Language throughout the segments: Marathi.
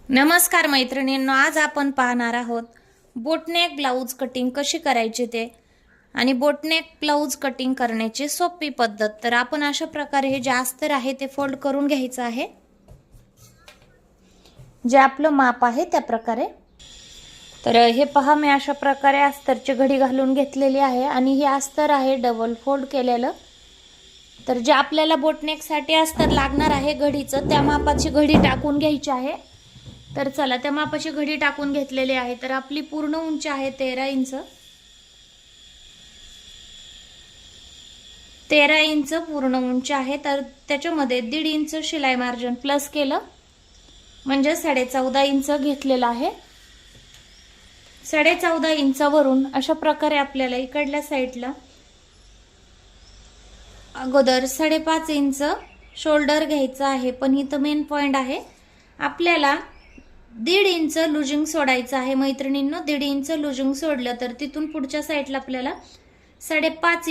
नमस्कार मैत्रिणींनो, आज आपण पाहणार आहोत बोटनेक ब्लाउज कटिंग कशी करायची ते आणि बोटनेक ब्लाउज कटिंग करण्याची सोपी पद्धत। तर आपण अशा प्रकारे हे जे अस्तर आहे ते फोल्ड करून घ्यायचं आहे, जे आपलं माप आहे त्या प्रकारे। तर हे पहा, मी अशा प्रकारे अस्तरची घडी घालून घेतलेली आहे आणि हे अस्तर आहे डबल फोल्ड केलेलं। तर जे आपल्याला बोटनेक साठी अस्तर लागणार आहे घडीचं, त्या मापाची घडी टाकून घ्यायची आहे। तर चला, त्या मापाची घडी टाकून घेतलेली आहे। तर आपली पूर्ण उंची आहे 13 इंच। 13 इंच पूर्ण उंची आहे। तर त्याच्यामध्ये 1.5 इंच शिलाई मार्जिन प्लस केलं म्हणजे 14.5 इंच घेतलेलं आहे। 14.5 इंचावरून अशा प्रकारे आपल्याला इकडल्या साईडला अगोदर 5.5 इंच शोल्डर घ्यायचा आहे। पण इथं मेन पॉइंट आहे, आपल्याला 1.5 इंच लुजिंग सोडायचं आहे मैत्रिणींनो। 1.5 इंच लुजिंग सोडलं तर तिथून पुढच्या साईडला आपल्याला 5.5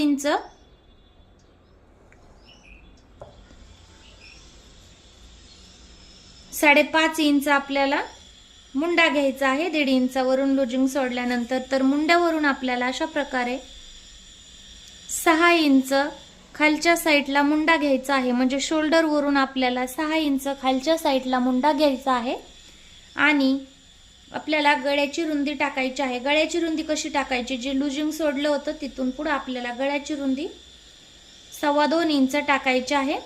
इंच आपल्याला मुंडा घ्यायचा आहे 1.5 इंचावरून लुजिंग सोडल्यानंतर। तर मुंड्यावरून आपल्याला अशा प्रकारे 6 इंच खालच्या साईडला मुंडा घ्यायचा आहे, म्हणजे शोल्डर वरून आपल्याला 6 इंच खालच्या साईडला मुंडा घ्यायचा आहे। आणि आपल्याला गळ्याची रुंदी टाकायची आहे। गळ्याची रुंदी कशी टाकायची, जे लुजिंग सोडलं होतं तिथून पुढे आपल्याला गळ्याची रुंदी 2.25 इंच टाकायची आहे।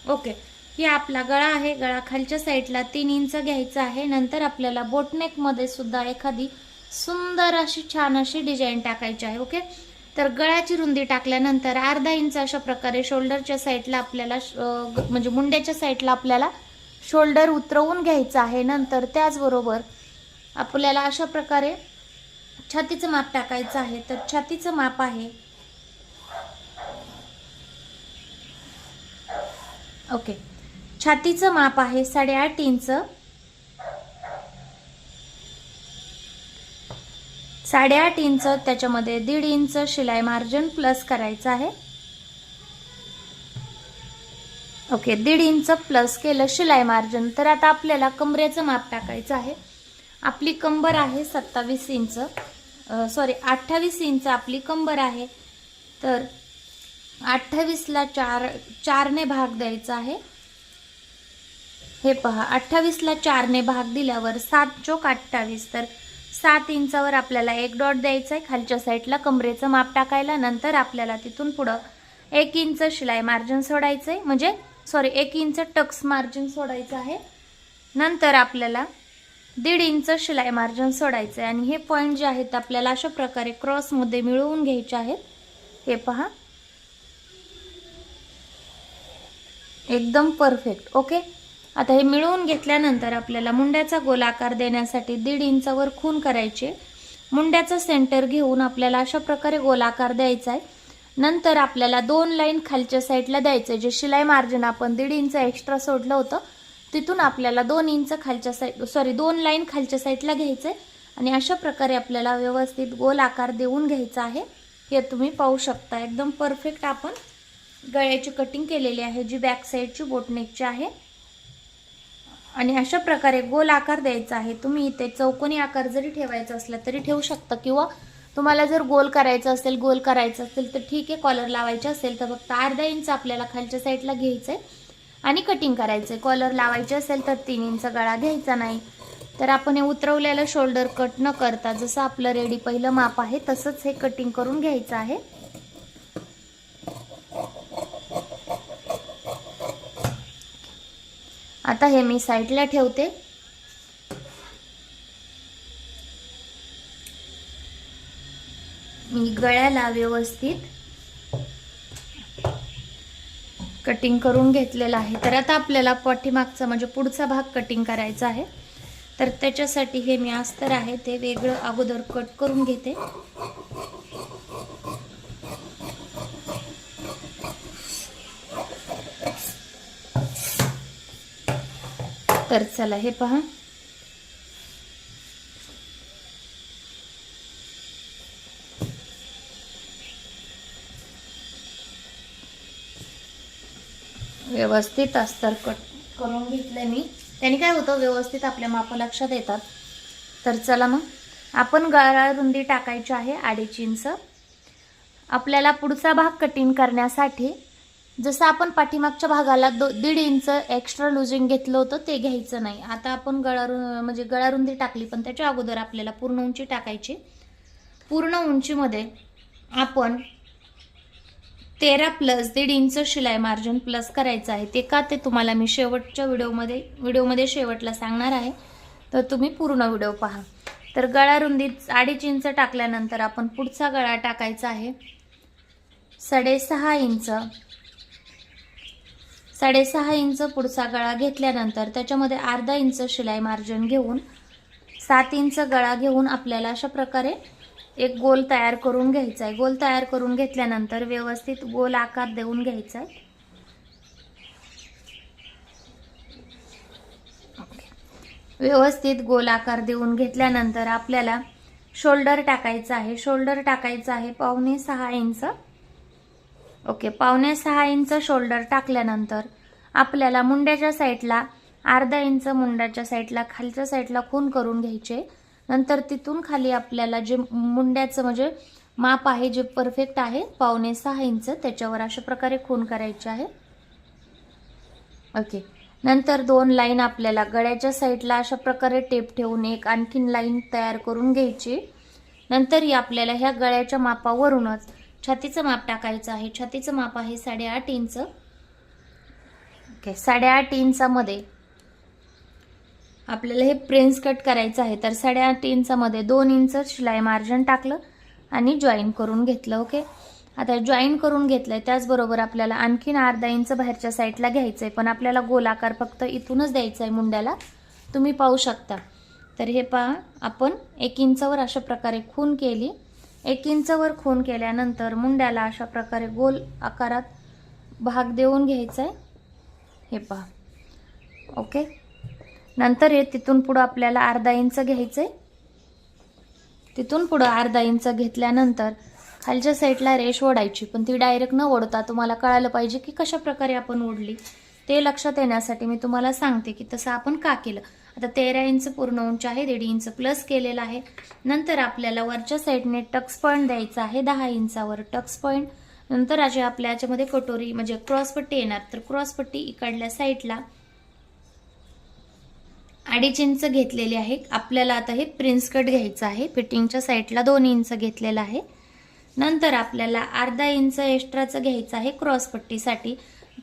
ओके, ही आपला गळा आहे। गळा खालच्या साईडला 3 इंच घ्यायचा आहे। नंतर आपल्याला बोटनेक मध्ये सुद्धा एखादी सुंदर अशी छान अशी डिझाइन टाकायची आहे। ओके, तर गळ्याची रुंदी टाकल्यानंतर 1/2 इंच अशा प्रकारे शोल्डरच्या साईडला आपल्याला म्हणजे मुंड्याच्या साईडला आपल्याला शोल्डर उतरवून घ्यायचं आहे। नंतर त्याचबरोबर आपल्याला अशा प्रकारे छातीचं माप टाकायचं आहे। तर छातीचं माप आहे, ओके, छातीचं माप आहे 8.5 इंच। 8.5 इंच त्याच्यामध्ये 1.5 इंच शिलाई मार्जिन प्लस करायचं आहे। ओके, 1.5 इंच प्लस केलं शिलाई मार्जिन। तर आता आपल्याला कमरेचं माप टाकायचं आहे। आपली कंबर आहे 27 इंच, सॉरी 28 इंच आपली कंबर आहे। तर 28 ला 4 ने भाग द्यायचा आहे। हे पहा, 28 ला 4 ने भाग दिल्यावर 7 चोक 28। तर 7 इंचावर आपल्याला एक डॉट द्यायचा आहे खालच्या साईडला कमरेचं माप टाकायला। नंतर आपल्याला तिथून पुढे 1 इंच शिलाई मार्जिन सोडायचं आहे, म्हणजे सॉरी 1 इंच टक्स मार्जिन सोडायचं आहे। नंतर आपल्याला 1.5 इंच शिलाई मार्जिन सोडायचं आहे। आणि हे पॉइंट जे आहेत आपल्याला अशा प्रकारे क्रॉस मध्ये मिळवून घ्यायचे आहेत। हे पहा, एकदम परफेक्ट। ओके, आता हे मिळवून घेतल्यानंतर आपल्याला मुंड्याचा गोलाकार देण्यासाठी 1.5 इंचावर खून करायचे। मुंड्याचा सेंटर घेऊन आपल्याला अशा प्रकारे गोलाकार द्यायचा आहे। नंतर आपल्याला 2 लाईन खालच्या साईडला द्यायचे, जे शिलाई मार्जिन आपण 1.5 इंच एक्स्ट्रा सोडलं होतं तिथून आपल्याला 2 इंच खालच्या साईड सॉरी 2 लाईन खालच्या साईडला घ्यायचे आणि अशा प्रकारे आपल्याला व्यवस्थित गोलाकार देऊन घ्यायचा आहे। हे तुम्ही पाहू शकता, एकदम परफेक्ट आपण गळ्याची कटिंग केलेली आहे, जी बॅक साईडची बोटनेकची आहे। आणि अशा प्रकारे गोल आकार द्यायचा आहे। तुम्ही इथे चौकोनी आकार जरी ठेवायचा असला तरी ठेवू शकता, किंवा तुम्हाला जर गोल करायचं असेल तर ठीक आहे। कॉलर लावायचे असेल तर फक्त 1/2 इंच आपल्याला खालच्या साईडला घ्यायचंय आणि कटिंग करायचंय। कॉलर लावायचे असेल तर 3 इंच गळा घ्यायचा नाही। तर आपण हे उतरवलेलं शोल्डर कट न करता जसं आपलं रेडी पहिलं माप आहे तसंच हे कटिंग करून घ्यायचं आहे। आता हे मी साईडला ठेवते। मी गळ्याला व्यवस्थित कटिंग करून घेतलेला आहे। तर आता आपल्याला पाठीमागचा म्हणजे पुढचा भाग कटिंग करायचा आहे। तर त्याच्यासाठी हे मी अस्तर आहे ते वेगळं अगोदर कट करून घेते। तर चला, हे पहा, व्यवस्थित अस्तर कट करून घेतले मी। त्याने काय होतं, व्यवस्थित आपल्या माप लक्षात येतात. तर चला मग आपण गळा रुंदी टाकायची आहे 2.5 इंच. आपल्याला पुढचा भाग कटिंग करण्यासाठी जसं आपण पाठीमागच्या भागाला 1.5 इंच एक्स्ट्रा लुजिंग घेतलं होतं ते घ्यायचं नाही. आता आपण गळा रुंदी टाकली, पण त्याच्या अगोदर आपल्याला पूर्ण उंची टाकायची. पूर्ण उंचीमध्ये आपण 13 प्लस 1.5 इंच शिलाई मार्जिन प्लस करायचं आहे. ते का ते तुम्हाला मी शेवटच्या व्हिडिओमध्ये शेवटला सांगणार आहे, तर तुम्ही पूर्ण व्हिडिओ पहा. तर गळा रुंदीत 2.5 इंच टाकल्यानंतर आपण पुढचा गळा टाकायचा आहे 6.5 इंच. 6.5 इंच पुढचा गळा घेतल्यानंतर त्याच्यामध्ये अर्धा इंच शिलाई मार्जिन घेऊन 7 इंच गळा घेऊन आपल्याला अशा प्रकारे एक गोल तयार करून घ्यायचा आहे. गोल तयार करून घेतल्यानंतर व्यवस्थित गोल आकार देऊन घ्यायचा आहे. व्यवस्थित गोल आकार देऊन घेतल्यानंतर आपल्याला शोल्डर टाकायचा आहे. शोल्डर टाकायचा आहे 5.25 इंच. ओके, 5.25 इंच शोल्डर टाकल्यानंतर आपल्याला मुंड्याच्या साईडला अर्धा इंच मुंड्याच्या साईडला खालच्या साईडला खून करून घ्यायचे. नंतर तिथून खाली आपल्याला जे मुंड्याचं म्हणजे माप आहे जे परफेक्ट आहे 5.25 इंच त्याच्यावर अशा प्रकारे खून करायचे आहे. ओके, नंतर 2 लाईन आपल्याला गळ्याच्या साईडला अशा प्रकारे टेप ठेवून एक आणखीन लाईन तयार करून घ्यायची. नंतर ही आपल्याला ह्या गळ्याच्या मापावरूनच छातीचं माप टाकायचं आहे. छातीचं माप आहे 8.5 इंच. ओके, 8.5 इंचामध्ये आपल्याला हे प्रिन्स कट करायचं आहे. तर 8.5 इंचामध्ये 2 इंच शिलाई मार्जिन टाकलं आणि जॉईन करून घेतलं. ओके, आता जॉईन करून घेतलंय. त्याचबरोबर आपल्याला आणखीन अर्धा इंच बाहेरच्या साईडला घ्यायचंय, पण आपल्याला गोलाकार फक्त इथूनच द्यायचा आहे मुंड्याला, तुम्ही पाहू शकता. तर हे पहा, आपण 1 इंचावर अशा प्रकारे खून केली. 1 इंचावर खून केल्यानंतर मुंड्याला अशा प्रकारे गोल आकारात भाग देऊन घ्यायचा आहे. हे पहा. ओके, नंतर हे तिथून पुढं आपल्याला अर्धा इंच घ्यायचंय. तिथून पुढं अर्धा इंच घेतल्यानंतर खालच्या साईडला रेष ओढायची, पण ती डायरेक्ट न ओढता तुम्हाला कळायला पाहिजे की कशा प्रकारे आपण ओढली. ते लक्षात येण्यासाठी मी तुम्हाला सांगते की तसं आपण का केलं. आता 13 इंच पूर्ण उंची आहे, 1.5 इंच प्लस केलेला आहे. नंतर आपल्याला वरच्या साईडने टक्स पॉईंट द्यायचा आहे 10 इंचावर टक्स पॉईंट. नंतर अशी आपल्या याच्यामध्ये कटोरी म्हणजे क्रॉसपट्टी येणार. तर क्रॉसपट्टी इकडल्या साईडला 2.5 इंच घेतलेली आहे. आपल्याला आता हे प्रिन्स कट घ्यायचं आहे. फिटिंगच्या साईडला 2 इंच घेतलेला आहे. नंतर आपल्याला अर्धा इंच एक्स्ट्राचं घ्यायचं आहे क्रॉसपट्टीसाठी.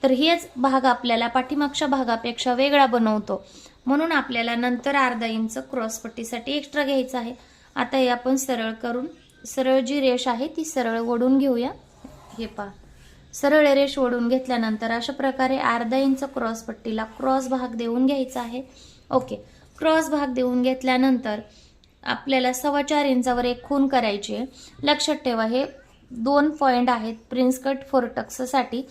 तर हेच भाग आपल्याला पाठीमागच्या भागापेक्षा वेगळा बनवतो, म्हणून आपल्याला नंतर अर्धा इंच क्रॉसपट्टीसाठी एक्स्ट्रा घ्यायचं आहे. आता हे आपण सरळ करून सरळ जी रेष आहे ती सरळ ओढून घेऊया. हे पहा, सरळ रेष ओढून घेतल्यानंतर अशा प्रकारे अर्धा इंच क्रॉसपट्टीला क्रॉस भाग देऊन घ्यायचा आहे. ओके, क्रॉस भाग देऊन घेतल्यानंतर आपल्याला 4.25 इंचावर एक खून करायची आहे. लक्षात ठेवा, हे 2 पॉइंट आहेत प्रिन्स कट 4 टक्ससाठी.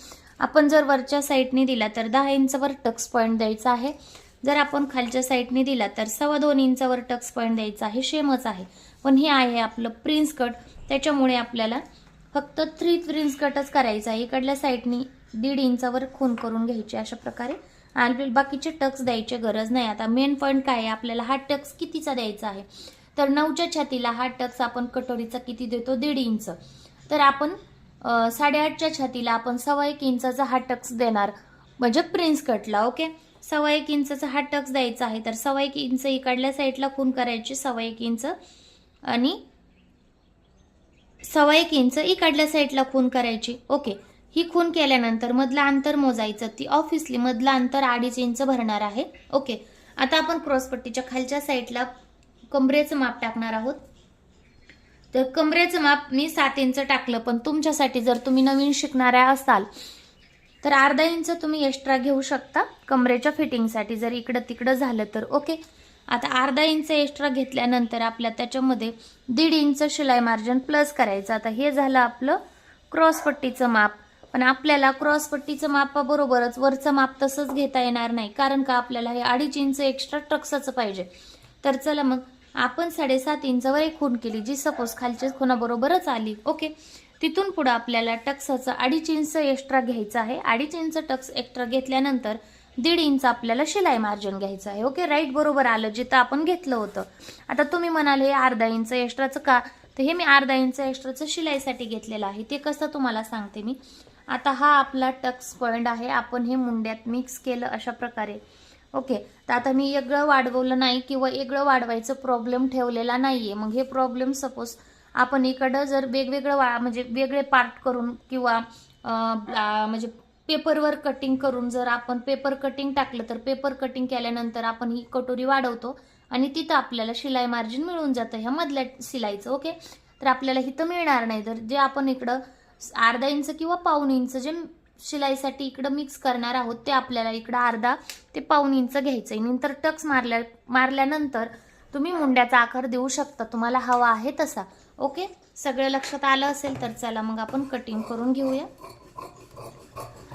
आपण जर वरच्या साईडने दिला तर 10 इंचावर टक्स पॉइंट द्यायचा आहे. जर आपण खालच्या साईडने दिला तर 2.25 इंचावर टक्स पॉइंट द्यायचा आहे. सेमच आहे, पण हे आहे आपलं प्रिन्स कट, त्याच्यामुळे आपल्याला फक्त 3 प्रिन्स कटच करायचा आहे. इकडल्या साईडने 1.5 इंचावर खून करून घ्यायचे अशा प्रकारे, आणि बाकीचे टक्स द्यायची गरज नाही. आता मेन पॉइंट काय आहे, आपल्याला हा टक्स कितीचा द्यायचा आहे. तर 9च्या छातीला हा टक्स आपण कटोरीचा किती देतो, 1.5 इंच. तर आपण 8.5च्या छातीला आपण 1.25 इंचाचा हा टक्स देणार, म्हणजे प्रिन्स कटला. ओके, 1.25 इंचाचा हा टक्स द्यायचा आहे. तर 1.25 इंच इकडल्या साईडला खून करायची 1.25 इंच, आणि 1.25 इंच इकडल्या साईडला खून करायची. ओके, ही खून केल्यानंतर मधलं अंतर मोजायचं. ती ऑफिसली मधलं अंतर 2.5 इंच भरणार आहे. ओके, आता आपण क्रॉसपट्टीच्या खालच्या साईडला कमरेचं माप टाकणार आहोत. तर कमरेचं माप मी 7 इंच टाकलं, पण तुमच्यासाठी जर तुम्ही नवीन शिकणाऱ्या असाल तर अर्धा इंच तुम्ही एक्स्ट्रा घेऊ शकता कमरेच्या फिटिंगसाठी, जर इकडं तिकडं झालं तर. ओके, आता अर्धा इंच एक्स्ट्रा घेतल्यानंतर आपल्या त्याच्यामध्ये 1.5 इंच शिलाई मार्जिन प्लस करायचं. आता हे झालं आपलं क्रॉसपट्टीचं माप. पण आपल्याला क्रॉसपट्टीचं मापाबरोबरच वरचं माप तसंच घेता येणार नाही, कारण का आपल्याला हे 2.5 इंच एक्स्ट्रा टक्साचं पाहिजे. तर चला मग आपण 7.5 इंचावर एक खूण केली, जी सपोज खालच्या खुणाबरोबरच आली. ओके, तिथून पुढे आपल्याला टक्साचं 2.5 इंच एक्स्ट्रा घ्यायचं आहे. 2.5 इंच टक्स एक्स्ट्रा घेतल्यानंतर 1.5 इंच आपल्याला शिलाई मार्जिन घ्यायचं आहे. ओके, राईट, बरोबर आलं जिथं आपण घेतलं होतं. आता तुम्ही म्हणाल हे अर्धा इंच एक्स्ट्राचं का, तर हे मी अर्धा इंच एक्स्ट्राचं शिलाईसाठी घेतलेलं आहे. ते कसं तुम्हाला सांगते मी. आता हा आपला टक्स पॉइंट आहे, आपण हे मुंड्यात मिक्स केलं अशा प्रकारे. ओके, तर आता मी वेगळं वाढवलं नाही किंवा वेगळं वाढवायचं प्रॉब्लेम ठेवलेला नाहीये. मग हे प्रॉब्लेम सपोज आपण इकडं जर वेगवेगळं म्हणजे वेगळे पार्ट करून किंवा म्हणजे पेपरवर कटिंग करून जर आपण पेपर कटिंग टाकलं तर पेपर कटिंग केल्यानंतर आपण ही कटोरी वाढवतो आणि तिथं आपल्याला शिलाई मार्जिन मिळून जातं ह्या मधल्या शिलाईचं. ओके, तर आपल्याला इथं मिळणार नाही. तर जे आपण इकडं अर्धा इंच किंवा पाऊण इंच जे शिलाईसाठी इकडं मिक्स करणार आहोत ते आपल्याला इकडं अर्धा ते पाऊण इंच घ्यायचंय. नंतर टक्स मारल्यानंतर तुम्ही मुंड्याचा आकार देऊ शकता तुम्हाला हवा आहे तसा. ओके, सगळं लक्षात आलं असेल तर चला मग आपण कटिंग करून घेऊया.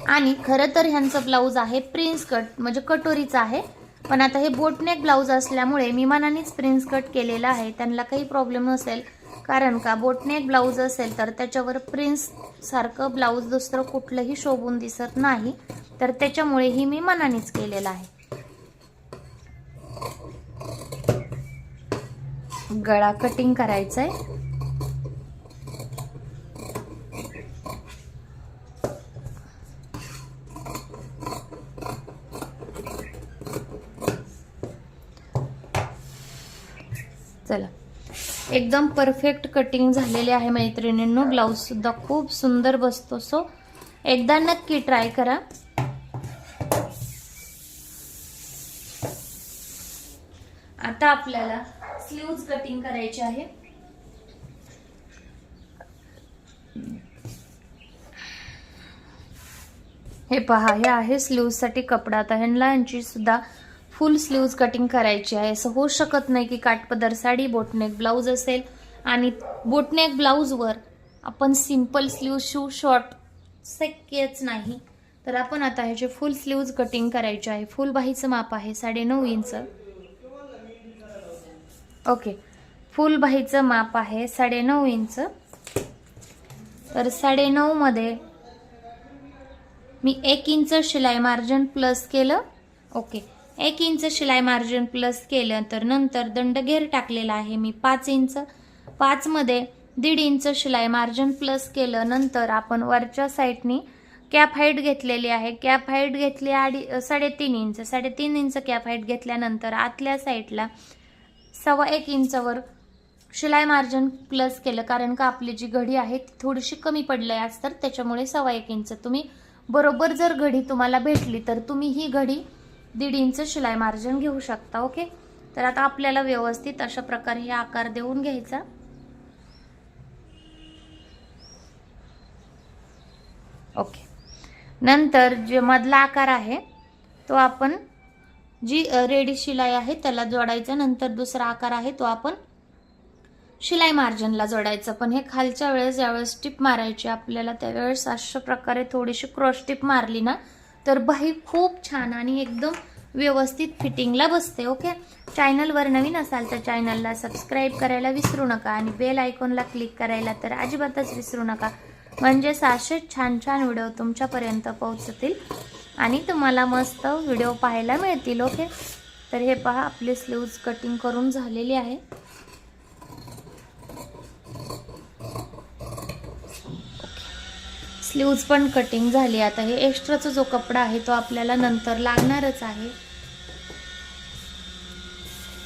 आणि खरं तर ह्यांचं ब्लाऊज आहे प्रिन्स कट, म्हणजे कटोरीचं आहे. पण आता हे बोटनेक ब्लाऊज असल्यामुळे मी मनानेच प्रिन्स कट केलेलं आहे. त्यांना काही प्रॉब्लेम नसेल, कारण का बोटनेक ब्लाऊज असेल तर त्याच्यावर प्रिन्स सारखं ब्लाऊज दुसरं कुठलंही शोभून दिसत नाही. तर त्याच्यामुळे ही मी मनानेच केलेलं आहे. गळा कटिंग करायचा आहे. चला, एकदम परफेक्ट कटिंग झालेले आहे मैत्रिणींनो. ब्लाऊज सुद्धा खूप सुंदर बसतो. सो एकदा नक्की ट्राय करा. आता आपल्याला स्लीव्ज कटिंग करायचे आहे. हे पहा, हे आहे स्लीव्ज साठी कपडा. आता ह्यांची सुद्धा फुल स्लीव्ज कटिंग करायची आहे. असं होऊ शकत नाही की काठपदर साडी बोटनेक ब्लाऊज असेल आणि बोटनेक ब्लाऊजवर आपण सिंपल स्लीव शिवू, शॉर्ट शक्यच नाही. तर आपण आता ह्याचे फुल स्लीव्ज कटिंग करायचे आहे. फुल बाहीचं माप आहे 9.5 इंच. ओके, फुल बाहीचं माप आहे 9.5 इंच. तर 9.5 मध्ये मी 1 इंच शिलाई मार्जिन प्लस केलं. ओके, 1 इंच शिलाई मार्जिन प्लस केलं तर नंतर दंडघेर टाकलेला आहे मी 5 इंच. 5 मध्ये 1.5 इंच शिलाई मार्जिन प्लस केलं. नंतर आपण वरच्या साईडनी कॅप हाईट घेतलेली आहे. कॅप हाईट घेतली 3.5 इंच. 3.5 इंच कॅप हाईट घेतल्यानंतर आतल्या साईडला 1.25 इंचवर शिलाई मार्जिन प्लस केलं, कारण का आपली जी घडी आहे ती थोडीशी कमी पडली आज, तर त्याच्यामुळे 1.25 इंच. तुम्ही बरोबर जर घडी तुम्हाला भेटली तर तुम्ही ही घडी 1.5 इंच शिलाई मार्जिन घेऊ शकता. ओके, तर आता आपल्याला व्यवस्थित अशा प्रकारे हे आकार देऊन घ्यायचा. ओके, नंतर जे मधला आकार आहे तो आपण जी रेडी शिलाई आहे त्याला जोडायचा. नंतर दुसरा आकार आहे तो आपण शिलाई मार्जिनला जोडायचं. पण हे खालच्या वेळेस ज्यावेळेस टिप मारायची आपल्याला त्यावेळेस अशा प्रकारे थोडीशी क्रॉस टिप मारली ना तर बाही खूप छान आणि एकदम व्यवस्थित फिटिंगला बसते. ओके, चॅनलवर नवीन असाल तर चॅनलला सबस्क्राईब करायला विसरू नका आणि बेल आयकॉनला क्लिक करायला तर अजिबातच विसरू नका. म्हणजे असेच छान छान व्हिडिओ तुमच्यापर्यंत पोहोचतील आणि तुम्हाला मस्त व्हिडिओ पाहायला मिळतील. ओके, तर हे पहा आपली स्लीव्ज कटिंग करून झालेली आहे. स्लीव्ज पण कटिंग झाली. आता हे एक्स्ट्राचा जो कपडा आहे तो आपल्याला नंतर लागणारच आहे.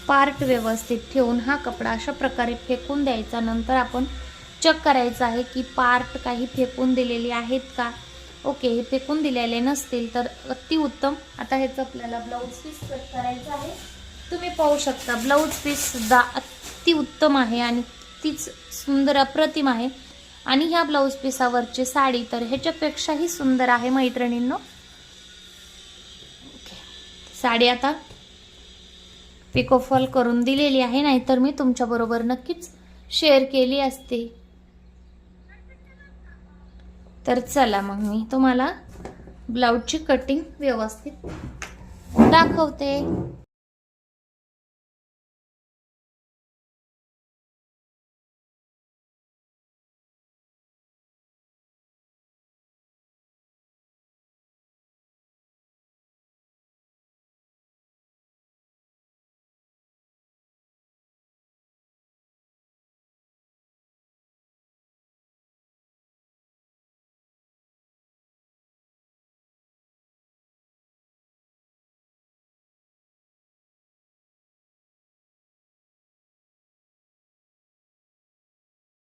पार्ट व्यवस्थित ठेवून हा कपडा अशा प्रकारे फेकून द्यायचा. नंतर आपण चेक करायचं आहे की पार्ट काही फेकून दिलेले आहेत का. ओके, हे फेकून दिलेले नसतील तर अति उत्तम. आता ह्याचं आपल्याला ब्लाऊज पीस कट करायचं आहे. तुम्ही पाहू शकता ब्लाऊज पीस सुद्धा अति उत्तम आहे आणि तीच सुंदर अप्रतिम आहे. आणि ह्या ब्लाऊज पीसावरची साडी तर ह्याच्यापेक्षाही सुंदर आहे मैत्रिणींनो. ओके, साडी आता पिको फॉल करून दिलेली आहे, नाहीतर मी तुमच्या बरोबर नक्कीच शेअर केली असते. तर चला मग मी तुम्हाला ब्लाऊजची कटिंग व्यवस्थित दाखवते.